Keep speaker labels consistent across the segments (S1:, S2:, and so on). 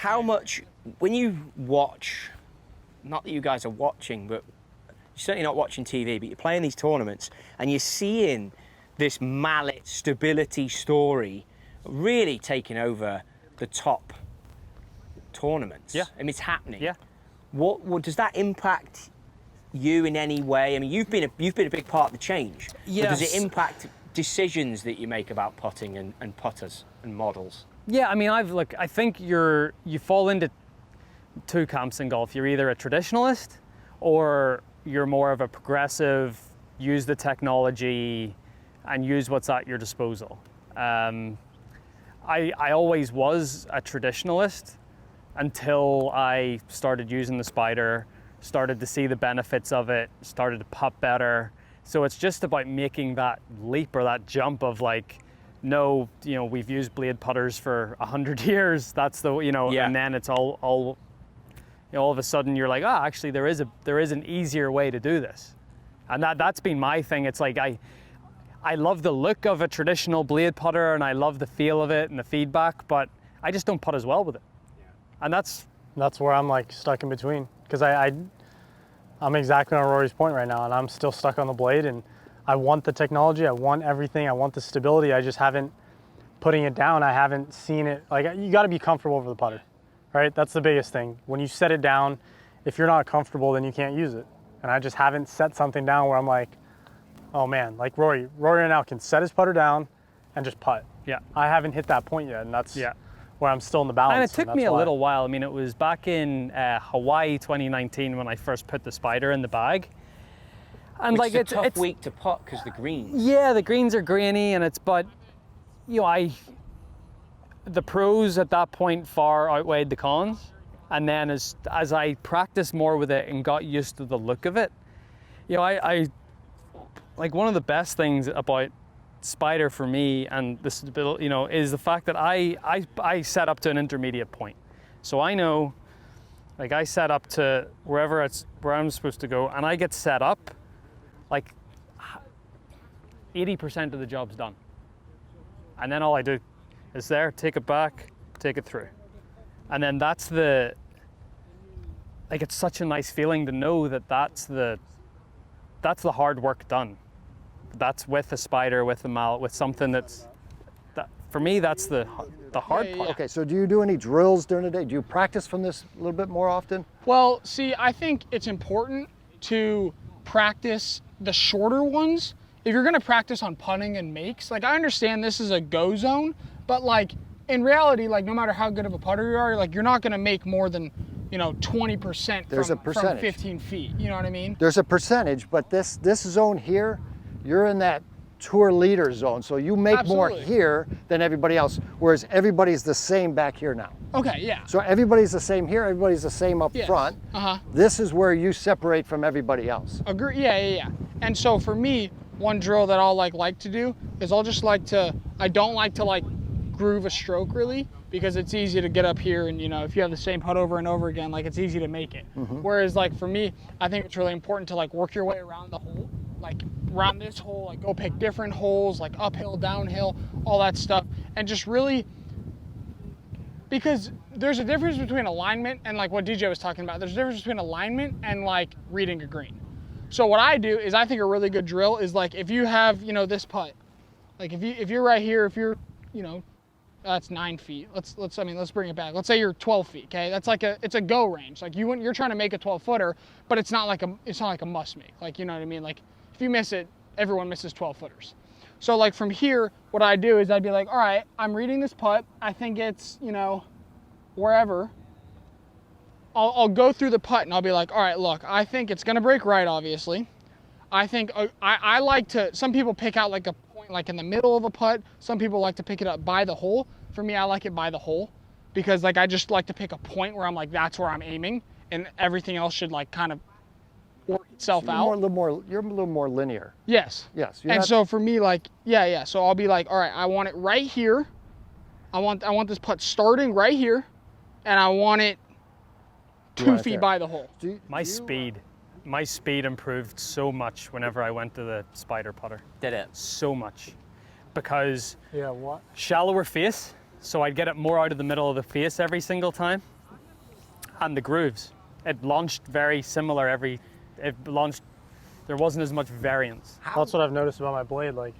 S1: how much, when you watch, not that you guys are watching, but you're certainly not watching TV, but you're playing these tournaments and you're seeing this mallet stability story really taking over the top tournaments.
S2: Yeah.
S1: I mean, it's happening.
S2: Yeah.
S1: What does that impact you in any way? I mean, you've been a big part of the change.
S2: Yes.
S1: But does it impact decisions that you make about putting and putters and models?
S2: Yeah, I mean, I think you fall into two camps in golf. You're either a traditionalist or you're more of a progressive, use the technology and use what's at your disposal. I always was a traditionalist until I started using the Spider, started to see the benefits of it, started to putt better. So it's just about making that leap or that jump of like, no, we've used blade putters for 100 years. That's the,
S1: Yeah.
S2: And then it's all of a sudden you're like, actually there is an easier way to do this. And that's been my thing. It's like, I love the look of a traditional blade putter and I love the feel of it and the feedback, but I just don't putt as well with it. And that's
S3: where I'm like stuck in between, because I'm exactly on Rory's point right now, and I'm still stuck on the blade, and I want the technology, I want everything, I want the stability. I just haven't, putting it down, I haven't seen it. Like, you got to be comfortable over the putter, right? That's the biggest thing. When you set it down, if you're not comfortable, then you can't use it. And I just haven't set something down where I'm like, oh man, like Rory right now can set his putter down and just putt.
S2: Yeah.
S3: I haven't hit that point yet, and that's where I'm still in the balance.
S2: And it took me a little while. I mean, it was back in Hawaii 2019 when I first put the Spider in the bag. And
S1: Which
S2: like
S1: is a tough week to putt because the greens.
S2: Yeah, the greens are grainy, and but the pros at that point far outweighed the cons. And then as I practiced more with it and got used to the look of it, I like, one of the best things about Spider for me and the stability, is the fact that I set up to an intermediate point. So I know, like, I set up to where I'm supposed to go, and I get set up, like 80% of the job's done. And then all I do is take it back, take it through. And then it's such a nice feeling to know that that's the hard work done. That's with a Spider, with a mallet, with something for me, that's the hard part.
S4: Okay, so do you do any drills during the day? Do you practice from this a little bit more often?
S5: Well, see, I think it's important to practice the shorter ones. If you're gonna practice on putting and makes, like, I understand this is a go zone, but like, in reality, like, no matter how good of a putter you are, like, you're not gonna make more than 20% from 15 feet. You know what I mean?
S4: There's a percentage, but this zone here, you're in that tour leader zone, so you make more here than everybody else, whereas everybody's the same back here now.
S5: Okay, yeah.
S4: So everybody's the same here, everybody's the same up front. This is where you separate from everybody else.
S5: Agree, yeah. And so for me, one drill that I'll like to do is I don't like to like groove a stroke really, because it's easy to get up here and if you have the same putt over and over again, like, it's easy to make it. Whereas like for me, I think it's really important to like work your way around the hole, like around this hole, like go pick different holes, like uphill, downhill, all that stuff, and just really, because there's a difference between alignment and like what DJ was talking about. There's a difference between alignment and like reading a green. So what I do is I think a really good drill is like, if you have this putt, like if you're right here, if you're that's 9 feet. Let's bring it back. Let's say you're 12 feet. Okay, that's like it's a go range. Like you're trying to make a 12 footer, but it's not like a must make. Like, you know what I mean? Like if you miss it, everyone misses 12 footers. So like from here, what I do is I'd be like, all right, I'm reading this putt. I think it's wherever. I'll go through the putt and I'll be like, all right, look, I think it's gonna break right, obviously. I think I like to. Some people pick out like a point like in the middle of a putt. Some people like to pick it up by the hole. For me, I like it by the hole because like I just like to pick a point where I'm like, that's where I'm aiming, and everything else should like kind of work itself out.
S4: You're a little more linear.
S5: Yes.
S4: Yes.
S5: And so for me, like, yeah. So I'll be like, all right, I want it right here. I want this putt starting right here, and I want it 2 feet by the hole.
S2: My speed improved so much whenever I went to the Spider putter.
S1: Did it?
S2: So much. Because
S3: what?
S2: Shallower face, So I'd get it more out of the middle of the face every single time. And the grooves. It launched very similar there wasn't as much variance.
S3: That's what I've noticed about my blade. Like,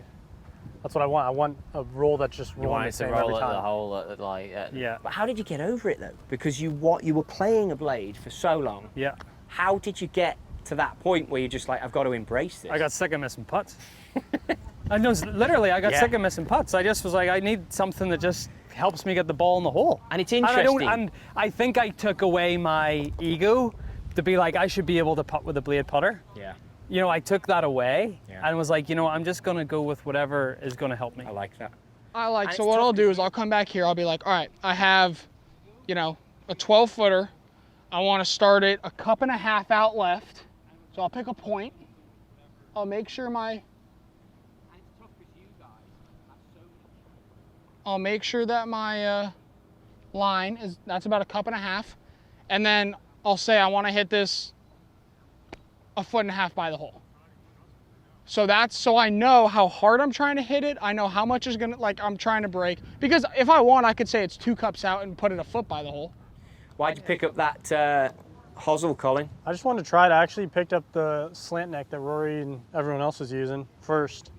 S3: that's what I want. I want a roll that's just
S6: You
S3: rolling
S6: want
S3: the
S6: it to
S3: same
S6: roll
S3: every
S6: at the
S3: time.
S6: hole,
S2: Yeah.
S1: But how did you get over it though? Because you were playing a blade for so long.
S2: Yeah.
S1: How did you get to that point where you're just like, I've got to embrace this?
S2: I got sick of missing putts. I know, literally, I got
S1: Yeah.
S2: sick of missing putts. I just was like, I need something that just helps me get the ball in the hole.
S1: And it's
S2: And
S1: interesting.
S2: I think I took away my ego to be like, I should be able to putt with a blade putter.
S1: Yeah,
S2: You know, I took that away
S1: Yeah.
S2: and was like, you know, I'm just gonna go with whatever is gonna help me.
S1: I like that.
S5: So
S1: it's
S5: what
S1: tough
S5: I'll do is I'll come back here. I'll be like, all right, I have, you know, a 12-footer. I want to start it a cup and a half out left. So I'll pick a point. I'll make sure that my line that's about a cup and a half. And then I'll say I want to hit this a foot and a half by the hole. So I know how hard I'm trying to hit it. I know how much is I'm trying to break. Because if I want, I could say it's 2 cups out and put it a foot by the hole.
S1: Why'd you pick up that hosel, Colin?
S3: I just wanted to try it. I actually picked up the slant neck that Rory and everyone else was using first.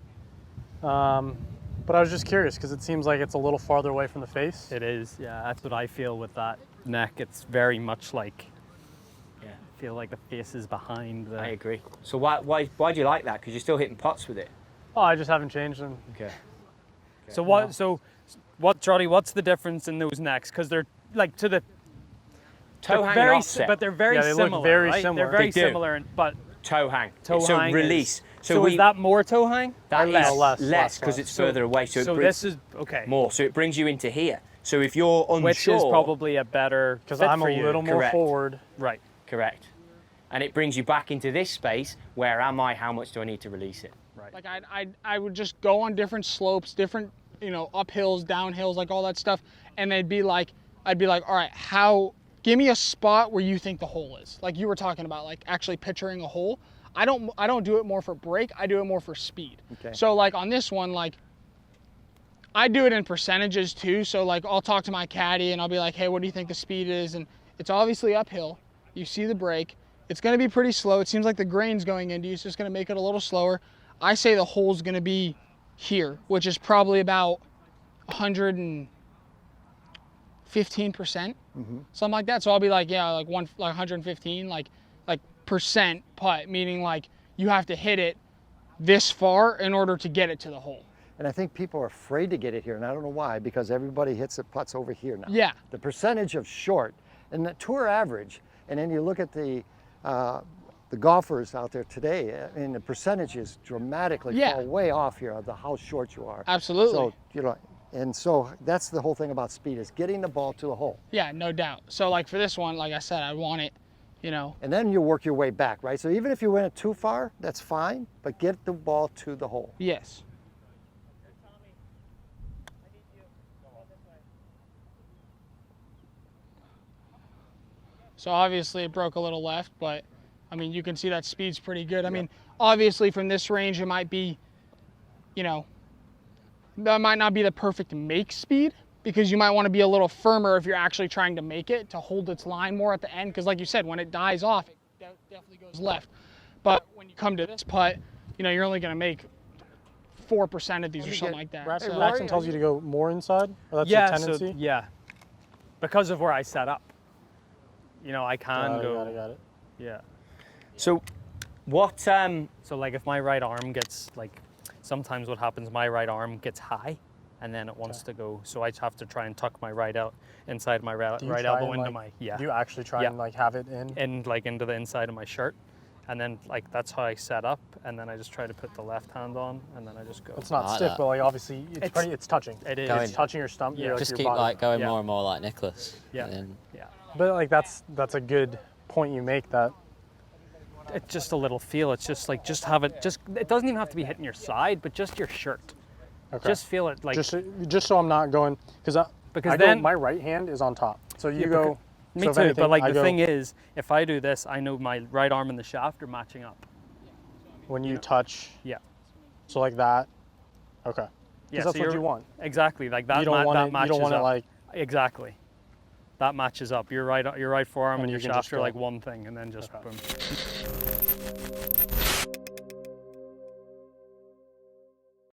S3: But I was just curious because it seems like it's a little farther away from the face.
S2: It is, yeah, that's what I feel with that neck. It's very much like,
S1: Yeah,
S2: I feel like the face is behind the...
S1: I agree. So why do you like that? Because you're still hitting putts with it.
S3: Oh, I just haven't changed them.
S1: Okay.
S2: So what, Trotty, what's the difference in those necks? Because they're like to the...
S1: Toe hang
S2: very,
S1: offset.
S2: but they're very
S3: Yeah, they look
S2: similar,
S3: very
S2: right?
S3: similar.
S2: They're very
S1: They do.
S2: similar, but
S1: toe hang.
S2: toe
S1: so
S2: hang
S1: release.
S2: Is, so is that more toe hang?
S1: That
S2: or less?
S1: is
S3: less,
S1: less because
S3: less.
S1: it's further away. So,
S2: So
S1: it brings
S2: this is, okay.
S1: more. So it brings you into here. So if you're unsure,
S2: Which is probably a better
S3: Because
S2: fit
S3: I'm
S2: for
S3: a
S2: you.
S3: little more
S1: Correct.
S3: forward.
S2: Right.
S1: correct, and it brings you back into this space. Where am I? How much do I need to release it?
S2: Right.
S5: Like I would just go on different slopes, different, uphills, downhills, like all that stuff. And I'd be like, all right, give me a spot where you think the hole is. Like you were talking about, like actually picturing a hole. I don't do it more for break. I do it more for speed.
S1: Okay.
S5: So like on this one, like I do it in percentages too. So like I'll talk to my caddy and I'll be like, hey, what do you think the speed is? And it's obviously uphill. You see the break. It's going to be pretty slow. It seems like the grain's going into you, so it's going to make it a little slower. I say the hole's going to be here, which is probably about 115%, something like that. So I'll be like, yeah, like 115, like percent putt, meaning like you have to hit it this far in order to get it to the hole.
S4: And I think people are afraid to get it here, and I don't know why, because everybody hits it putts over here now.
S5: Yeah.
S4: The percentage of short, and the tour average, and then you look at the golfers out there today, I mean, the percentages dramatically fall way off here of how short you are.
S5: Absolutely.
S4: So, and so that's the whole thing about speed, is getting the ball to the hole.
S5: Yeah, no doubt. So like for this one, like I said, I want it,
S4: And then you work your way back, right? So even if you went too far, that's fine, but get the ball to the hole.
S5: Yes. So obviously it broke a little left, but I mean, you can see that speed's pretty good. I mean, obviously from this range, it might be, that might not be the perfect make speed, because you might want to be a little firmer if you're actually trying to make it, to hold its line more at the end. Because like you said, when it dies off, it definitely goes left. But when you come to this putt, you're only going to make 4% of these or something like that.
S3: Braxton tells you to go more inside? Or that's
S2: Yeah,
S3: your tendency?
S2: so, yeah. Because of where I set up. I can go.
S3: Got it.
S2: Yeah.
S1: So, what?
S2: So like if my right arm gets sometimes what happens, my right arm gets high, and then it wants to go. So I have to try and tuck my right out inside my right elbow into my
S3: Do you actually try and have it in?
S2: into the inside of my shirt, and then that's how I set up, and then I just try to put the left hand on, and then I just go.
S3: It's not
S6: like
S3: stiff,
S6: that.
S3: but obviously it's touching.
S2: It is.
S3: It's touching your stump.
S2: Yeah.
S6: Just
S3: your
S6: keep
S3: body.
S6: going
S2: Yeah.
S6: more and more like Nicholas.
S2: Yeah.
S6: And then
S2: Yeah.
S3: But that's a good point you make, that
S2: It's just a little feel. It's just just have it. It doesn't even have to be hitting your side, but just your shirt.
S3: okay.
S2: Just feel it
S3: just so I'm not going, because
S2: then
S3: my right hand is on top. So you
S2: Yeah,
S3: go.
S2: me
S3: so if
S2: too.
S3: anything,
S2: But
S3: I
S2: the
S3: go-
S2: thing is, if I do this, I know my right arm and the shaft are matching up.
S3: when you touch,
S2: Yeah.
S3: so like that. Okay. Because that's what you want.
S2: Exactly, like that.
S3: You don't want it. You don't want it like
S2: exactly. That matches up. Your right forearm and your
S3: you can
S2: shaft
S3: just
S2: are
S3: go.
S2: like one thing, and then just boom.